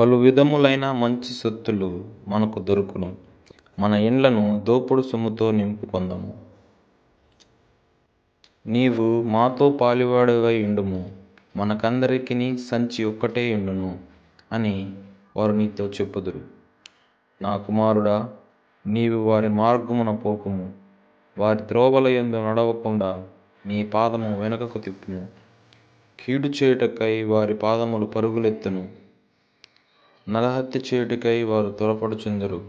పలు విధములైన మంచి సొత్తులు మనకు దొరుకును. మన ఇండ్లను దోపుడు సొమ్ముతో నింపుకొందాము. నీవు మాతో పాలివాడవై ఉండుము, మనకందరికిని సంచి ఒక్కటే ఉండును అని వారు నీతో చెప్పుదురు. నా కుమారుడా, నీవు వారి మార్గమున పోకుము, వారి త్రోవల యందు నడవకుండా నీ పాదము వెనుకకు తిప్పుము. కీడు చేయుటకై వారి పాదములు పరుగులెత్తును, నరహత్య చేయుటకై వారు త్వరపడుచుందురు.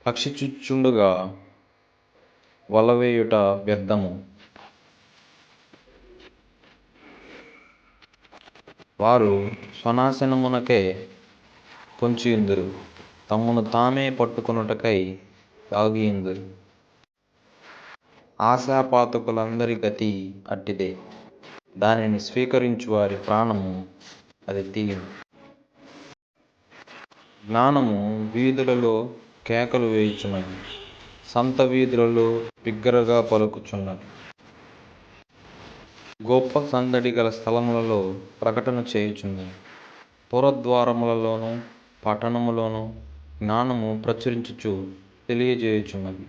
పక్షి చుచ్చుండగా వలవేయుట వ్యర్థము. వారు స్వనాశనమునకే పొంచియుందురు, తమ్మును తామే పట్టుకొనుటకై దాగియుందురు. ఆశాపాతకులందరి గతి అట్టిదే, దానిని స్వీకరించు వారి ప్రాణము అది తీయును. జ్ఞానము వీధులలో కేకలు వేయుచున్నది, సంత వీధులలో బిగ్గరగా పలుకుచున్నది. గొప్ప సందడి గల స్థలములలో ప్రకటన చేయుచున్నది. పురద్వారములలోను పట్టణములోను జ్ఞానము ప్రచురించుచు తెలియజేయుచున్నది.